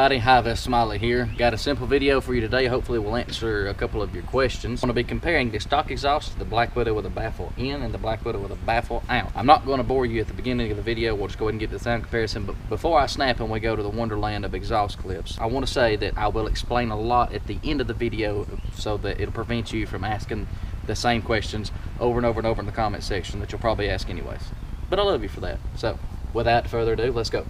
everybody, Hi-Viz Smiley here. Got a simple video for you today. Hopefully we'll answer a couple of your questions. I'm going to be comparing the stock exhaust to the Black Widow with a baffle in and the Black Widow with a baffle out. I'm not going to bore you at the beginning of the video. We'll just go ahead and get the sound comparison. But before I snap and we go to the wonderland of exhaust clips, I want to say that I will explain a lot at the end of the video so that it'll prevent you from asking the same questions over and over and over in the comment section that you'll probably ask anyways. But I love you for that. So without further ado, let's go.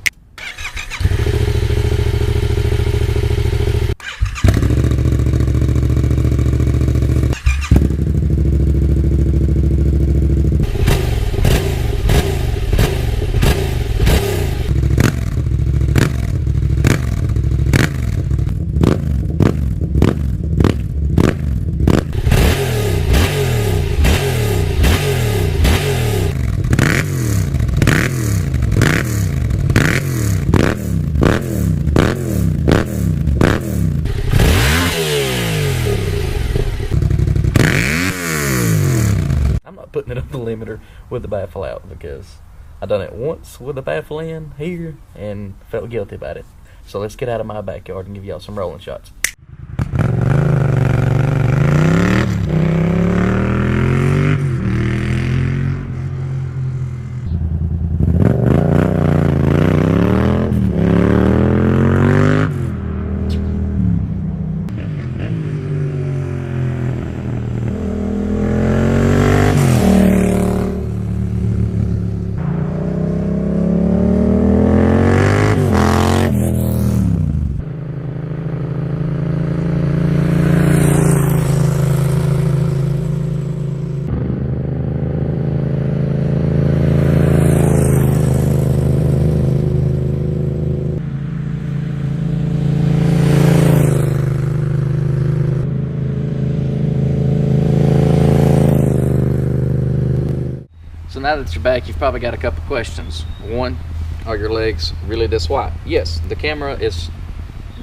Putting it on the limiter with the baffle out because I done it once with the baffle in here and felt guilty about it. So let's get out of my backyard and give y'all some rolling shots. So now that you're back, you've probably got a couple questions. One, are your legs really this white? Yes, the camera is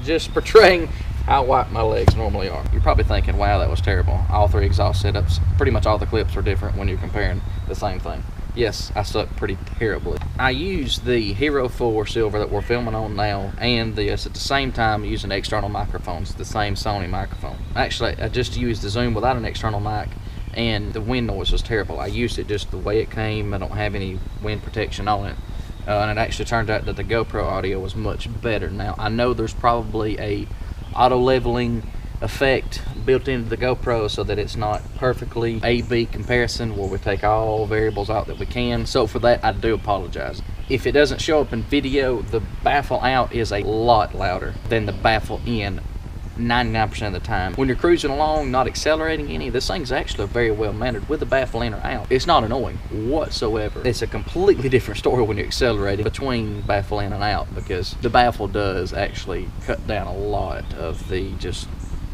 just portraying how white my legs normally are. You're probably thinking, wow, that was terrible. All three exhaust setups, pretty much all the clips are different when you're comparing the same thing. Yes, I suck pretty terribly. I used the Hero 4 Silver that we're filming on now and this at the same time using external microphones, the same Sony microphone. Actually, I just used the Zoom without an external mic, and the wind noise was terrible. I used it just the way it came. I don't have any wind protection on it, and it actually turned out that the GoPro audio was much better. Now I know there's probably a auto leveling effect built into the GoPro so that it's not perfectly A/B comparison where we take all variables out that we can. So for that, I do apologize. If it doesn't show up in video, the baffle out is a lot louder than the baffle in 99% of the time. When you're cruising along, not accelerating any, this thing's actually very well mannered with the baffle in or out. It's not annoying whatsoever. It's a completely different story when you're accelerating between baffle in and out, because the baffle does actually cut down a lot of the just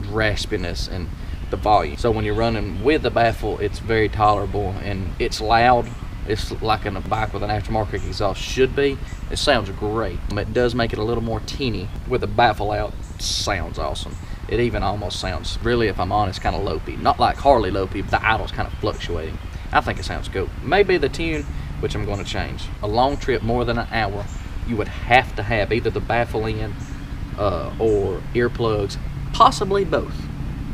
raspiness and the volume. So when you're running with the baffle, it's very tolerable and it's loud. It's like in a bike with an aftermarket exhaust should be. It sounds great. It does make it a little more teeny with the baffle out. Sounds awesome. It even almost sounds, really, if I'm honest, kind of lopey. Not like Harley lopey, but the idle's kind of fluctuating. I think it sounds good. Maybe the tune, which I'm going to change. A long trip, more than an hour, you would have to have either the baffle in or earplugs, possibly both.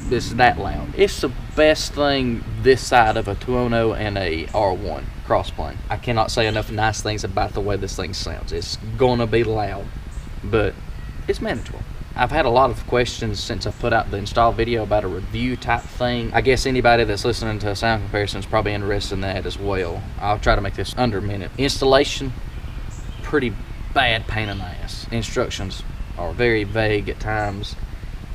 It's that loud. It's the best thing this side of a 2.0 and a R1 crossplane. I cannot say enough nice things about the way this thing sounds. It's gonna be loud, but it's manageable. I've had a lot of questions since I've put out the install video about a review type thing. I guess anybody that's listening to a sound comparison is probably interested in that as well. I'll try to make this under a minute. Installation, pretty bad pain in the ass. Instructions are very vague at times.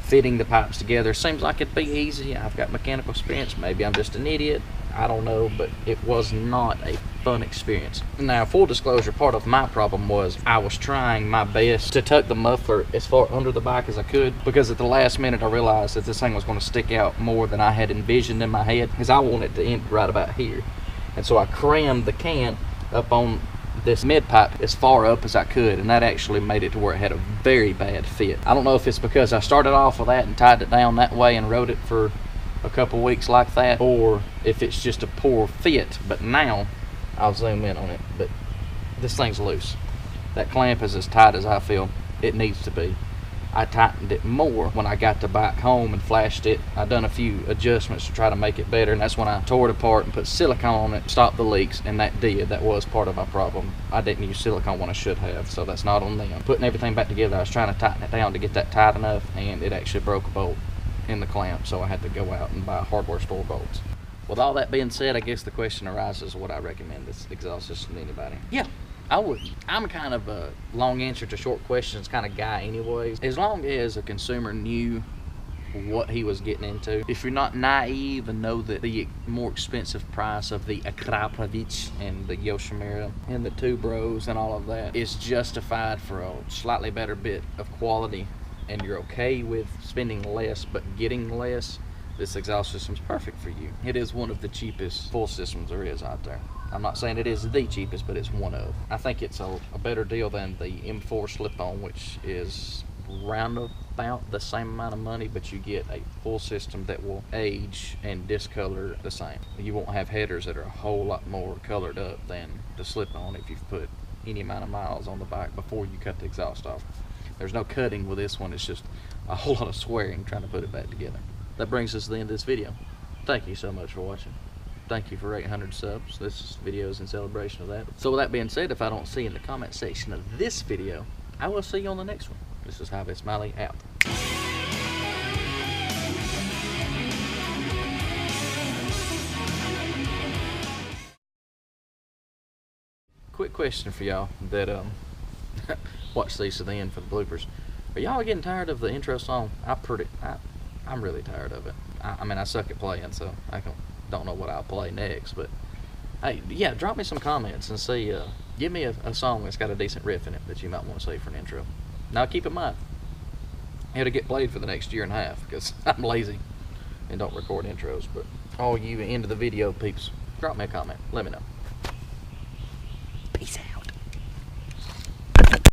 Fitting the pipes together seems like it'd be easy. I've got mechanical experience. Maybe I'm just an idiot. I don't know, but it was not a fun experience. Now, full disclosure, part of my problem was I was trying my best to tuck the muffler as far under the bike as I could, because at the last minute I realized that this thing was going to stick out more than I had envisioned in my head, because I wanted it to end right about here. And so I crammed the can up on this mid pipe as far up as I could, and that actually made it to where it had a very bad fit. I don't know if it's because I started off with that and tied it down that way and rode it for a couple weeks like that, or if it's just a poor fit. But now I'll zoom in on it, but this thing's loose. That clamp is as tight as I feel it needs to be. I tightened it more when I got the bike home and flashed it. I done a few adjustments to try to make it better, and that's when I tore it apart and put silicone on it, stopped the leaks, and that did. That was part of my problem. I didn't use silicone when I should have, so that's not on them. Putting everything back together, I was trying to tighten it down to get that tight enough, and it actually broke a bolt in the clamp, so I had to go out and buy hardware store bolts. With all that being said, I guess the question arises, would I recommend this exhaust system to anybody? Yeah, I would. I'm kind of a long answer to short questions kind of guy anyways. As long as a consumer knew what he was getting into. If you're not naive and know that the more expensive price of the Akrapovic and the Yoshimura and the Two Bros and all of that is justified for a slightly better bit of quality, and you're okay with spending less but getting less, this exhaust system is perfect for you. It is one of the cheapest full systems there is out there. I'm not saying it is the cheapest, but it's one of. I think it's a better deal than the M4 slip-on, which is round about the same amount of money, but you get a full system that will age and discolor the same. You won't have headers that are a whole lot more colored up than the slip-on if you've put any amount of miles on the bike before you cut the exhaust off. There's no cutting with this one, it's just a whole lot of swearing trying to put it back together. That brings us to the end of this video. Thank you so much for watching. Thank you for 800 subs. This video is in celebration of that. So with that being said, if I don't see you in the comment section of this video, I will see you on the next one. This is Hi-Viz Smiley out. Quick question for y'all that watch these to the end for the bloopers. Are y'all getting tired of the intro song? I'm really tired of it. I mean, I suck at playing, so I don't know what I'll play next. But hey, yeah, drop me some comments and see. Give me a song that's got a decent riff in it that you might want to see for an intro. Now keep in mind, it'll get played for the next year and a half because I'm lazy and don't record intros. But all you end of the video peeps, drop me a comment. Let me know.